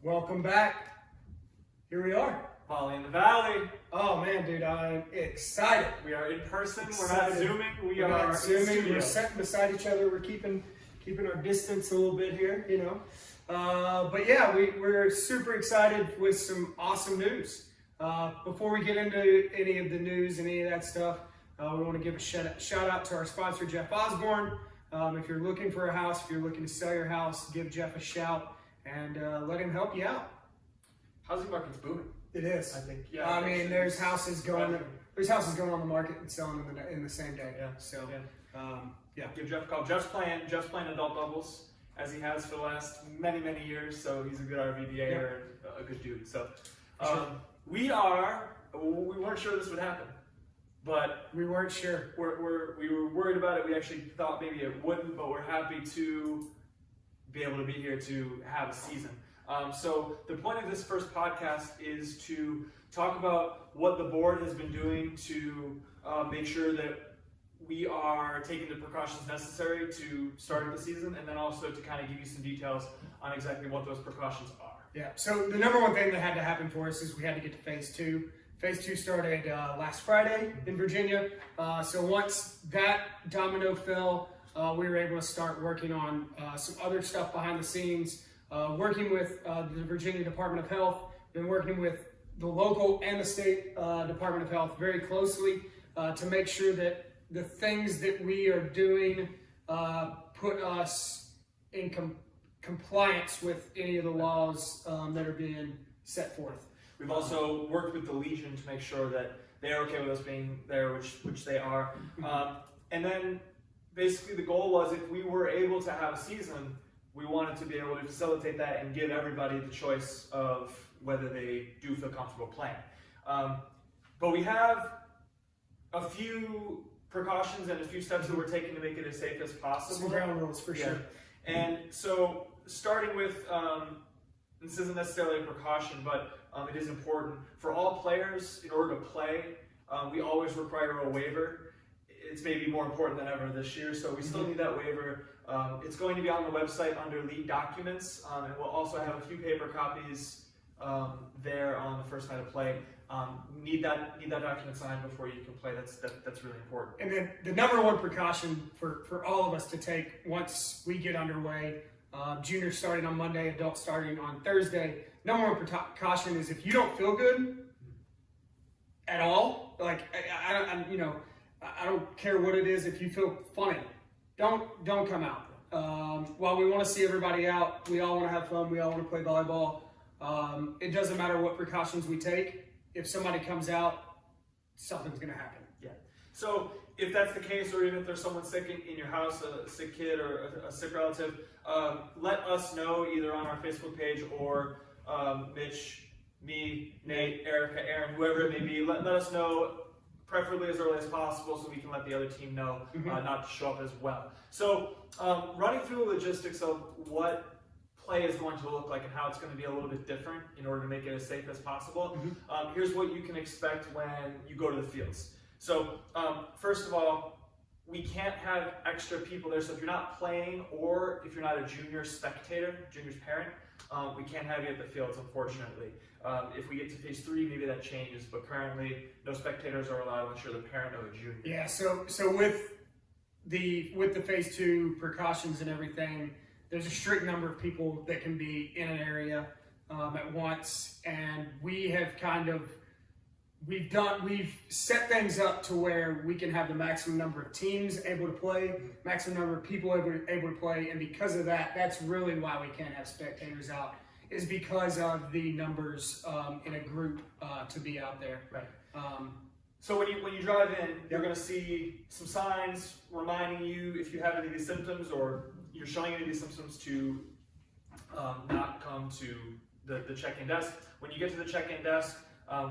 Welcome back. Here we are. Volley in the Valley. Oh man, dude, I'm excited. We are in person. Excited. We're not zooming. We're not zooming. We're sitting beside each other. We're keeping our distance a little bit here, you know. But yeah, we're super excited with some awesome news. Before we get into any of the news, any of that stuff, we want to give a shout out to our sponsor, Jeff Osborne. If you're looking for a house, if you're looking to sell your house, give Jeff a shout and let him help you out. Housing market's booming. It is. I think. Yeah. I mean, there's houses going on the market and selling them in the same day. Yeah. So, yeah. Give Jeff a call. Jeff's playing adult doubles as he has for the last many years. So he's a good RVDA and a good dude. So Sure. we weren't sure this would happen, but We weren't sure. we were worried about it. We actually thought maybe it wouldn't, but we're happy to be able to be here to have a season. So the point of this first podcast is to talk about what the board has been doing to make sure that we are taking the precautions necessary to start the season, and then also to kind of give you some details on exactly what those precautions are. Yeah. So the number one thing that had to happen for us is we had to get to phase two. Phase two started last Friday in Virginia. So once that domino fell, we were able to start working on some other stuff behind the scenes, working with the Virginia Department of Health, been working with the local and the state Department of Health very closely to make sure that the things that we are doing put us in compliance with any of the laws that are being set forth. We've also worked with the Legion to make sure that they're okay with us being there, which they are. And then basically the goal was, if we were able to have a season, we wanted to be able to facilitate that and give everybody the choice of whether they do feel comfortable playing. But we have a few precautions and a few steps that we're taking to make it as safe as possible. Some ground rules for sure. And so starting with, this isn't necessarily a precaution, but it is important for all players. In order to play, we always require a waiver. It's maybe more important than ever this year, so we still need that waiver. It's going to be on the website under league documents, and we'll also have a few paper copies there on the first night of play. Need that document signed before you can play. That's really important. And then the number one precaution for all of us to take once we get underway, juniors starting on Monday, adults starting on Thursday. Number one precaution is, if you don't feel good at all, like I don't care what it is. If you feel funny, don't come out. While we want to see everybody out, we all want to have fun. We all want to play volleyball. It doesn't matter what precautions we take. If somebody comes out, something's going to happen. Yeah. So if that's the case, or even if there's someone sick in your house, a sick kid or a sick relative, let us know either on our Facebook page or Mitch, me, Nate, Erica, Aaron, whoever it may be. Let us know, preferably as early as possible, so we can let the other team know not to show up as well. So running through the logistics of what play is going to look like and how it's going to be a little bit different in order to make it as safe as possible. Here's what you can expect when you go to the fields. So first of all, we can't have extra people there. So if you're not playing, or if you're not a junior spectator, junior's parent, we can't have you at the fields, unfortunately. If we get to phase three, maybe that changes, but currently no spectators are allowed unless you're the parent of a junior. Yeah, so with the phase two precautions and everything, there's a strict number of people that can be in an area at once, and we have we've set things up to where we can have the maximum number of teams able to play, maximum number of people able to play, and because of that, that's really why we can't have spectators out, is because of the numbers in a group to be out there. Right. So when you drive in, you're going to see some signs reminding you if you have any of these symptoms, or you're showing any of these symptoms, to not come to the check-in desk. When you get to the check-in desk,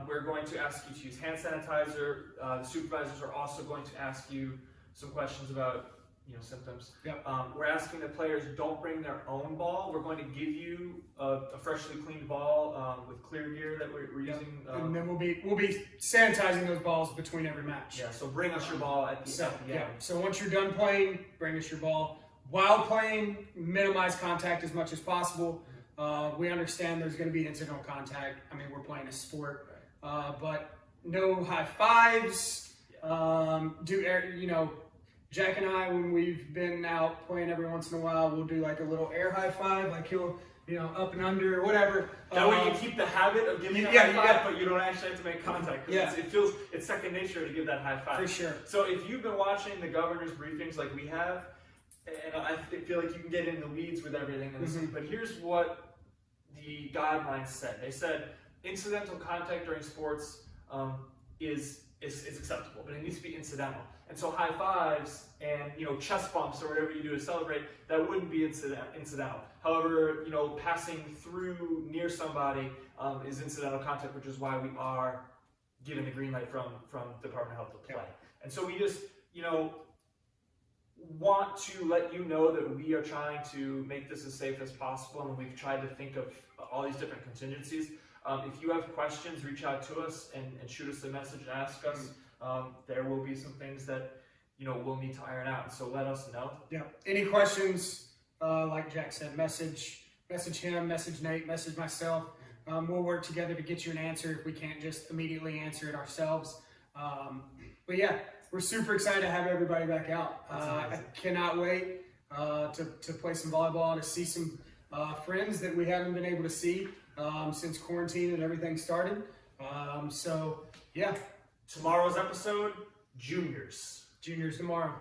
we're going to ask you to use hand sanitizer. The supervisors are also going to ask you some questions about symptoms. Yep. We're asking that players don't bring their own ball. We're going to give you a freshly cleaned ball with clear gear that we're using. And then we'll be sanitizing those balls between every match. Yeah. So bring us your ball at the end. Yeah. So once you're done playing, bring us your ball. While playing, minimize contact as much as possible. We understand there's going to be incidental contact. I mean, we're playing a sport, but no high fives. Jack and I, when we've been out playing every once in a while, we'll do like a little air high five, like he'll, up and under or whatever. That way you keep the habit of giving a high five, but you don't actually have to make contact. Yeah. It's second nature to give that high five. For sure. So if you've been watching the governor's briefings like we have, and I feel like you can get in the weeds with everything in this, but here's what the guidelines said. They said incidental contact during sports is acceptable, but it needs to be incidental. And so high fives and chest bumps or whatever you do to celebrate, that wouldn't be incidental. However, passing through near somebody is incidental contact, which is why we are given the green light from Department of Health to play. And so we just want to let you know that we are trying to make this as safe as possible, and we've tried to think of all these different contingencies. If you have questions, reach out to us and shoot us a message and ask us. There will be some things that we'll need to iron out, so let us know. Yeah. Any questions? Like Jack said, message him, message Nate, message myself. We'll work together to get you an answer if we can't just immediately answer it ourselves. But yeah, we're super excited to have everybody back out. I cannot wait to play some volleyball and to see some friends that we haven't been able to see since quarantine and everything started. So yeah. Tomorrow's episode, juniors. Juniors tomorrow.